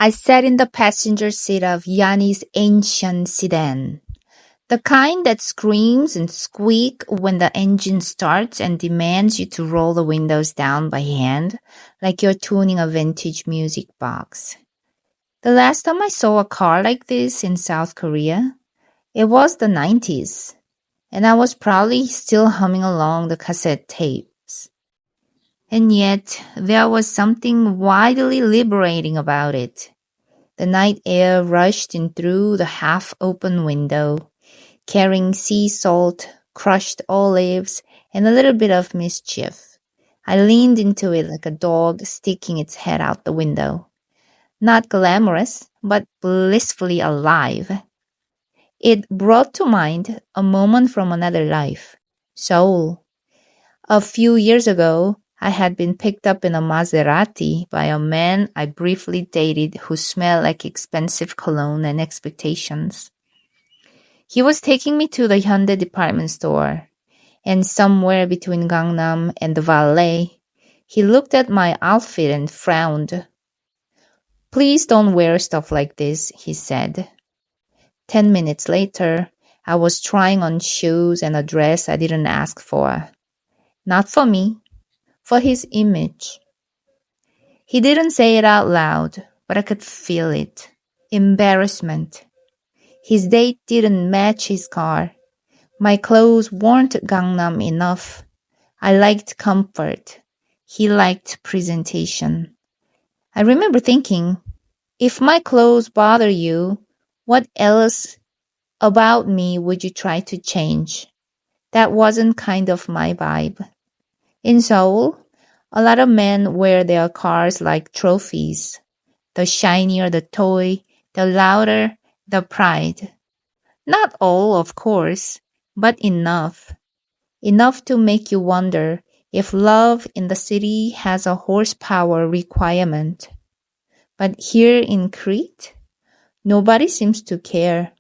I sat in the passenger seat of Yiannis' ancient sedan. The kind that screams and squeaks when the engine starts and demands you to roll the windows down by hand like you're tuning a vintage music box. The last time I saw a car like this in South Korea, it was the 90s, and I was probably still humming along the cassette tapes. And yet, there was something widely liberating about it. The night air rushed in through the half-open window, carrying sea salt, crushed olives, and a little bit of mischief. I leaned into it like a dog sticking its head out the window. Not glamorous, but blissfully alive. It brought to mind a moment from another life, Seoul. A few years ago, I had been picked up in a Maserati by a man I briefly dated who smelled like expensive cologne and expectations. He was taking me to the Hyundai department store, and somewhere between Gangnam and the valet, he looked at my outfit and frowned. "Please don't wear stuff like this," he said. 10 minutes later, I was trying on shoes and a dress I didn't ask for. Not for me, for his image. He didn't say it out loud, but I could feel it. Embarrassment. His date didn't match his car. My clothes weren't Gangnam enough. I liked comfort. He liked presentation. I remember thinking, if my clothes bother you, what else about me would you try to change? That wasn't kind of my vibe. In Seoul, a lot of men wear their cars like trophies. The shinier the toy, the louder the pride. Not all, of course, but enough. Enough to make you wonder if love in the city has a horsepower requirement. But here in Crete, nobody seems to care.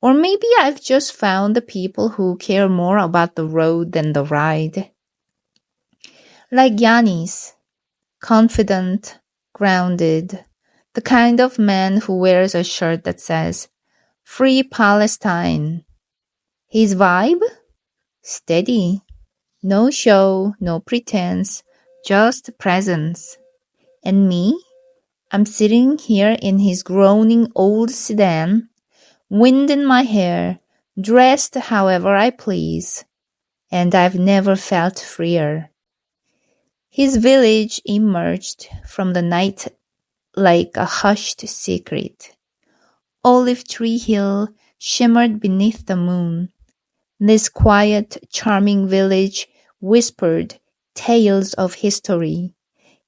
Or maybe I've just found the people who care more about the road than the ride. Like Yiannis, confident, grounded, the kind of man who wears a shirt that says, "Free Palestine." His vibe? Steady. No show, no pretense, just presence. And me? I'm sitting here in his groaning old sedan, wind in my hair, dressed however I please, and I've never felt freer. His village emerged from the night like a hushed secret. Olive Tree Hill shimmered beneath the moon. This quiet, charming village whispered tales of history.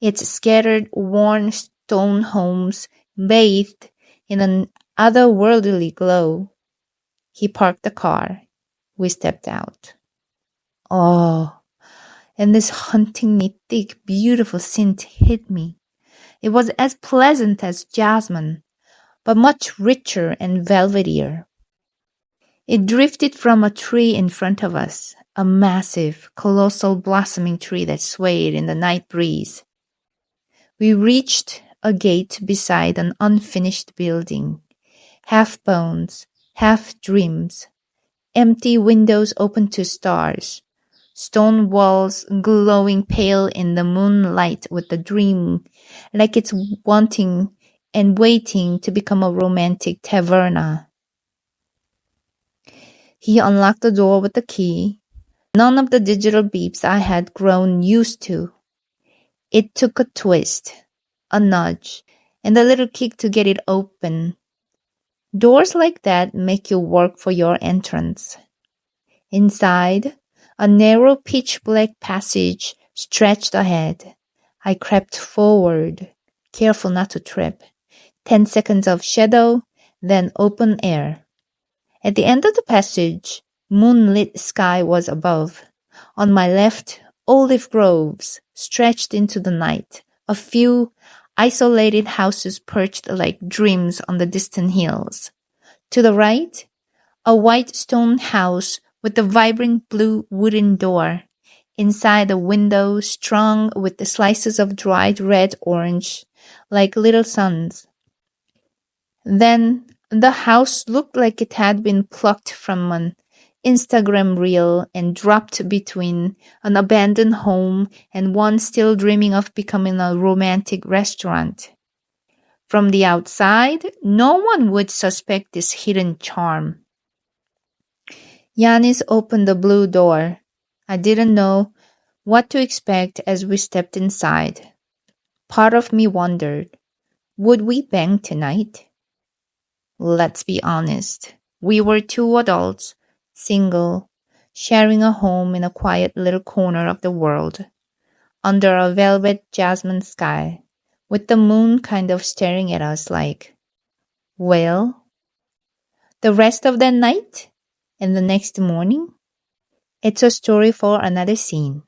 Its scattered, worn stone homes bathed in an otherworldly glow. He parked the car. We stepped out. Oh, and this hauntingly thick, beautiful scent hit me. It was as pleasant as jasmine, but much richer and velvetier. It drifted from a tree in front of us, a massive, colossal blossoming tree that swayed in the night breeze. We reached a gate beside an unfinished building, half bones, half dreams, empty windows open to stars, stone walls glowing pale in the moonlight with the dream, like it's wanting and waiting to become a romantic taverna. He unlocked the door with the key, none of the digital beeps I had grown used to. It took a twist, a nudge, and a little kick to get it open. Doors like that make you work for your entrance. Inside, a narrow pitch-black passage stretched ahead. I crept forward, careful not to trip. 10 seconds of shadow, then open air. At the end of the passage, moonlit sky was above. On my left, olive groves stretched into the night. A few isolated houses perched like dreams on the distant hills. To the right, a white stone house with a vibrant blue wooden door. Inside a window strung with the slices of dried red orange, like little suns. Then the house looked like it had been plucked from an Instagram reel and dropped between an abandoned home and one still dreaming of becoming a romantic restaurant. From the outside, no one would suspect this hidden charm. Yiannis opened the blue door. I didn't know what to expect as we stepped inside. Part of me wondered, would we bang tonight? Let's be honest. We were two adults, single, sharing a home in a quiet little corner of the world, under a velvet jasmine sky, with the moon kind of staring at us like, well, the rest of that night and the next morning? It's a story for another scene.